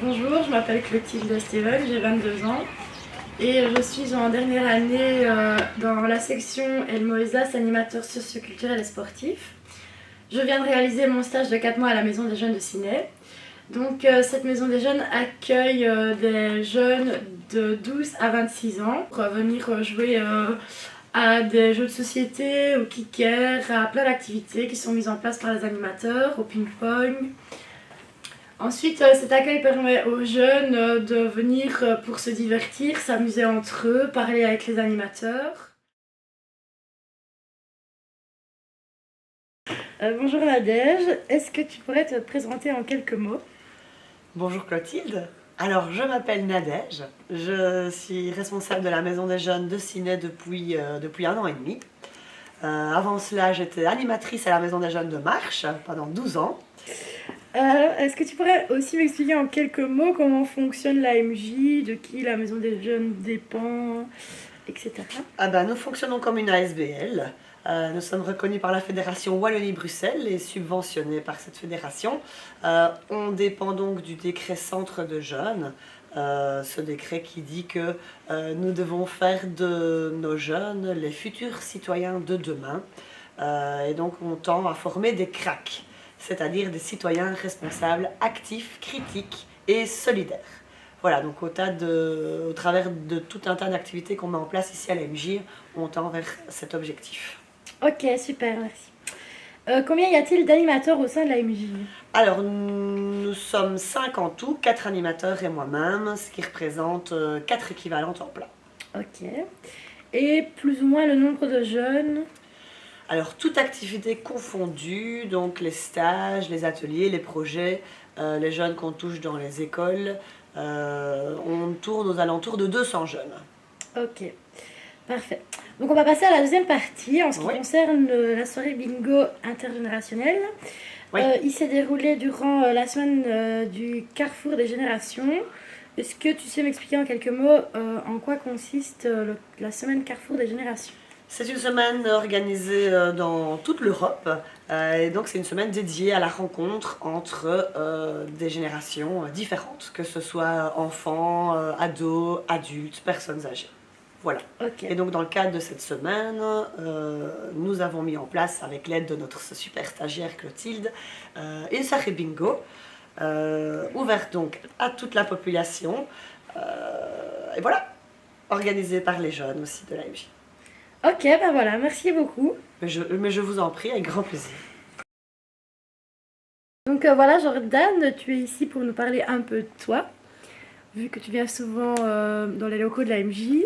Bonjour, je m'appelle Clotilde Steven, j'ai 22 ans et je suis en dernière année dans la section El Moesas, animateur socioculturel et sportif. Je viens de réaliser mon stage de 4 mois à la Maison des Jeunes de Ciney. Donc cette Maison des Jeunes accueille des jeunes de 12 à 26 ans pour venir jouer à des jeux de société, au kicker, à plein d'activités qui sont mises en place par les animateurs, au ping-pong. Ensuite, cet accueil permet aux jeunes de venir pour se divertir, s'amuser entre eux, parler avec les animateurs. Bonjour Nadège, est-ce que tu pourrais te présenter en quelques mots? Bonjour Clotilde, alors je m'appelle Nadège, je suis responsable de la Maison des Jeunes de Ciney depuis 1 an et demi. Avant cela, j'étais animatrice à la Maison des Jeunes de Marche pendant 12 ans. Est-ce que tu pourrais aussi m'expliquer en quelques mots comment fonctionne l'AMJ, de qui la Maison des Jeunes dépend, etc. Nous fonctionnons comme une ASBL. Nous sommes reconnus par la Fédération Wallonie-Bruxelles et subventionnés par cette fédération. On dépend donc du décret Centre de jeunes, ce décret qui dit que nous devons faire de nos jeunes les futurs citoyens de demain. Et donc on tend à former des CRAC, c'est-à-dire des citoyens responsables, actifs, critiques et solidaires. Voilà, donc au travers de tout un tas d'activités qu'on met en place ici à l'AMJ, on tend vers cet objectif. Ok, super, merci. Combien y a-t-il d'animateurs au sein de l'AMJ? Alors, nous sommes 5 en tout, 4 animateurs et moi-même, ce qui représente 4 équivalents temps plein. Ok. Et plus ou moins le nombre de jeunes? Alors, toute activité confondue, donc les stages, les ateliers, les projets, les jeunes qu'on touche dans les écoles, on tourne aux alentours de 200 jeunes. Ok, parfait. Donc on va passer à la deuxième partie en ce qui concerne la soirée bingo intergénérationnelle. Oui. Il s'est déroulé durant la semaine du Carrefour des générations. Est-ce que tu sais m'expliquer en quelques mots en quoi consiste la semaine Carrefour des générations? C'est une semaine organisée dans toute l'Europe et donc c'est une semaine dédiée à la rencontre entre des générations différentes, que ce soit enfants, ados, adultes, personnes âgées. Voilà. Okay. Et donc dans le cadre de cette semaine, nous avons mis en place, avec l'aide de notre super stagiaire Clotilde, une soirée bingo, ouverte donc à toute la population, et voilà, organisée par les jeunes aussi de l'AMJ. Ok, ben voilà, merci beaucoup. Mais je vous en prie, avec grand plaisir. Donc voilà, Jordan, tu es ici pour nous parler un peu de toi, vu que tu viens souvent dans les locaux de l'AMJ.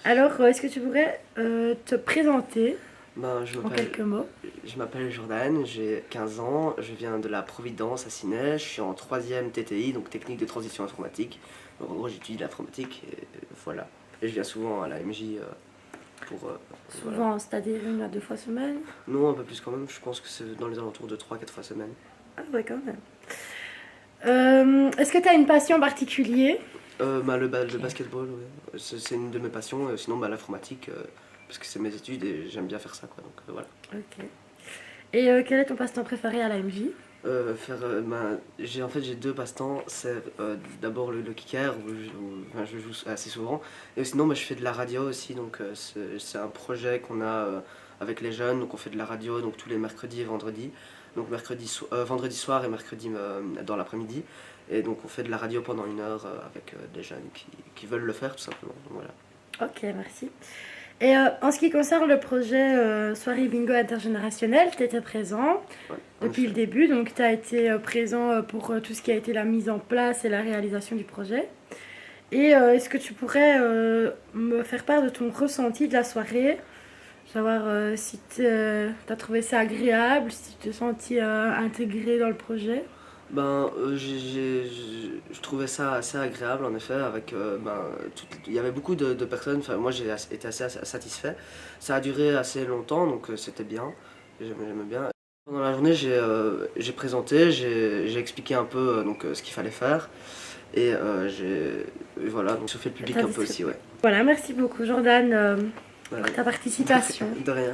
Alors, est-ce que tu pourrais te présenter en quelques mots? Je m'appelle Jordan, j'ai 15 ans, je viens de la Providence à Ciney, je suis en 3e TTI, donc technique de transition informatique. Donc, en gros, j'étudie l'informatique et voilà. Et je viens souvent à l'AMJ pour... Souvent, voilà. c'est-à-dire 1 à 2 fois semaine? Non, un peu plus quand même, je pense que c'est dans les alentours de 3-4 fois semaine. Ah ouais, quand même. Est-ce que tu as une passion particulière? Le basketball, ouais. C'est une de mes passions, sinon l'informatique, parce que c'est mes études et j'aime bien faire ça, quoi, donc voilà. Ok. Et quel est ton passe-temps préféré à l'AMJ? J'ai 2 passe-temps, c'est d'abord le kicker, où je joue assez souvent, et sinon je fais de la radio aussi, donc c'est un projet qu'on a avec les jeunes, donc on fait de la radio donc tous les mercredis et vendredis, donc vendredi soir et mercredi dans l'après-midi, et donc on fait de la radio pendant 1 heure avec des jeunes qui veulent le faire tout simplement, donc voilà. Ok, merci. Et en ce qui concerne le projet Soirée Bingo Intergénérationnelle, tu étais présent depuis le début, donc tu as été présent pour tout ce qui a été la mise en place et la réalisation du projet. Et est-ce que tu pourrais me faire part de ton ressenti de la soirée? Savoir si tu as trouvé ça agréable, si tu t'es senti intégré dans le projet? Je trouvais ça assez agréable en effet, avec il y avait beaucoup de personnes, enfin moi j'ai été assez satisfait. Ça a duré assez longtemps donc c'était bien, j'aimais bien. Pendant la journée j'ai présenté, j'ai expliqué un peu ce qu'il fallait faire et voilà, donc je fais le public un peu aussi, ouais. Voilà, merci beaucoup Jordan pour ta participation. De rien.